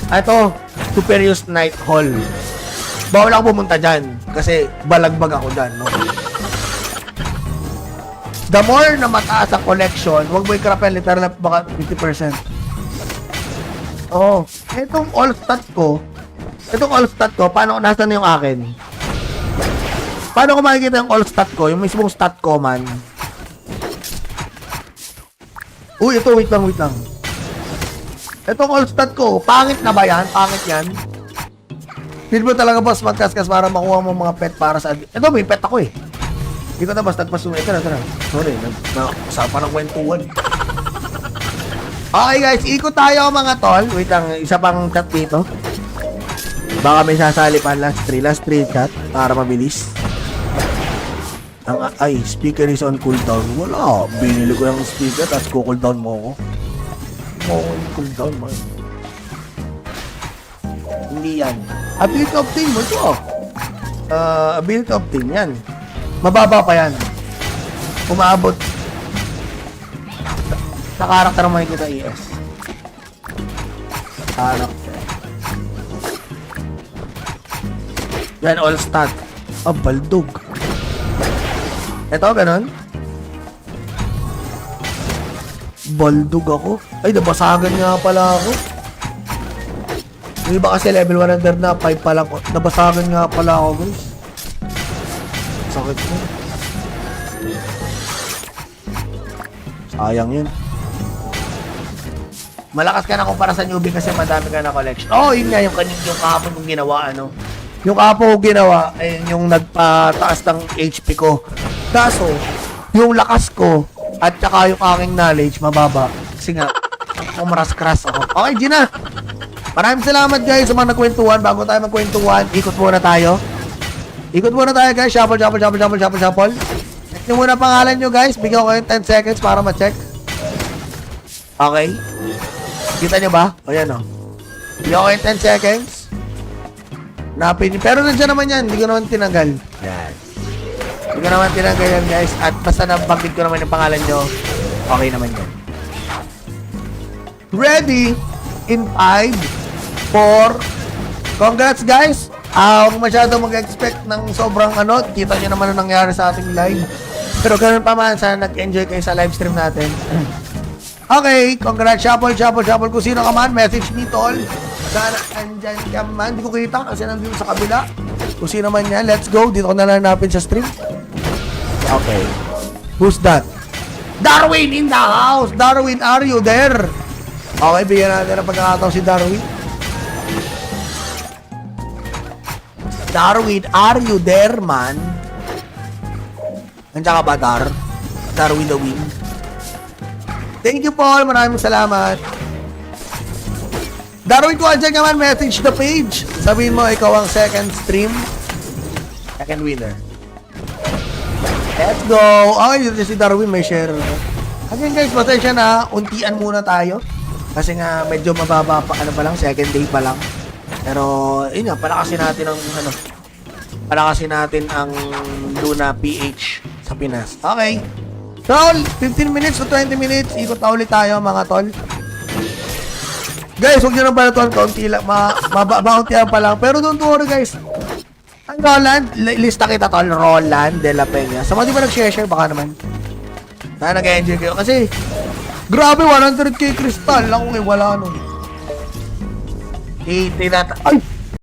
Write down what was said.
Ito, Superior's Night Hall. Bawal ako pumunta dyan. Kasi balagbag ako dyan, no? The more na mataas ang collection, huwag mo i-crapel, literal na baka 50%. Oo. Itong all-stat ko, paano, nasan na yung akin? Paano ko makikita yung all-stat ko? Yung mismong stat ko, man. Uy, ito, wait lang. Itong all-stat ko, pangit na ba yan? Pangit yan? Feel mo talaga, boss, magkaskas para makuha mo mga pet para sa... Ito, may pet ako eh. Hindi ko na basta nagpasumay. Tara. Sorry, nag-usapan ng kwentuhan. Okay guys, ikot tayo mga tol. Wait lang, isa pang chat dito. Baka may sasali pa last 3 chat para mabilis. Ay, speaker is on cooldown. Wala, binili ko yung speaker tapos cooldown mo ako. Cooldown mo. Hindi yan. Ability obtain mo ito. Ability obtain yan. Mababa pa yan. Umaabot sa karakter mo yung kita ES. Karakter. Yan, all stat. Baldog. Ito, ganun. Baldog ako. Ay, nabasagan nga pala ako. Yung iba kasi level 100 na 5 pa lang. Nabasagan nga pala ako, guys. Sakit mo. Sayang yun. Malakas ka na kumpara sa newbie kasi madami ka na collection. Yun nga yung kahapon kong ginawa, ano. Yung kahapon kong ginawa, ay yung nagpataas ng HP ko. Kaso, yung lakas ko at saka yung aking knowledge, mababa. Kasi nga, umaras-kras ako. Okay, Gina. Maraming salamat guys sa mga nagkwentuhan. Bago tayo magkwentuhan, ikot muna tayo. Ikot muna tayo guys. Shuffle. Check nyo muna pangalan nyo guys. Bigyan ko kayo 10 seconds para ma-check. Okay. Kita nyo ba? O yan o. Bigyan ko kayo 10 seconds. Pero nandiyan naman yan. Hindi ko naman tinanggal. Yan. Hindi ko naman tinanggal yan guys. At basta nabanggit ko naman yung pangalan nyo. Okay naman yan. Ready? In 5, 4. Congrats guys. Huwag masyado mag-expect ng sobrang kita nyo naman ang nangyari sa ating live. Pero ganun pa man, sana nag-enjoy kayo sa live stream natin. Okay, congrats, shuffle. Kung sino ka man, message me tol. Sana andyan ka man. Hindi ko kita kasi nandun sa kabila. Kung sino man yan, let's go. Dito ko na lang hanapin sa stream. Okay. Who's that? Darwin in the house. Darwin, are you there? Okay, bigyan natin ang pagkakataon si Darwin. Darwin, are you there, man? Nandiyan ka ba, Darwin the Wing? Thank you, Paul. Maraming salamat. Darwin, kung andyan ka man, message the page. Sabihin mo, ikaw ang second stream. Second winner. Let's go. Okay, dito si Darwin, may share. Again, guys, pasensya na. Untian muna tayo. Kasi nga, medyo mababa pa, second day pa lang. Pero, yun nga, palakasin natin ang Luna PH sa Pinas. Okay. Tol, 15 minutes to 20 minutes. Ikot na ulit tayo, mga tol. Guys, huwag nyo nang balatuan. Kaunti lang. Maunti lang pa lang. Pero don't worry, guys. Ang Roland, lista kita, tol. Roland de la Peña. Sa mga di ba nag-share, baka naman. Sana nag-enjoy kayo. Kasi, grabe, 100k crystal lang kung wala nun. Ay!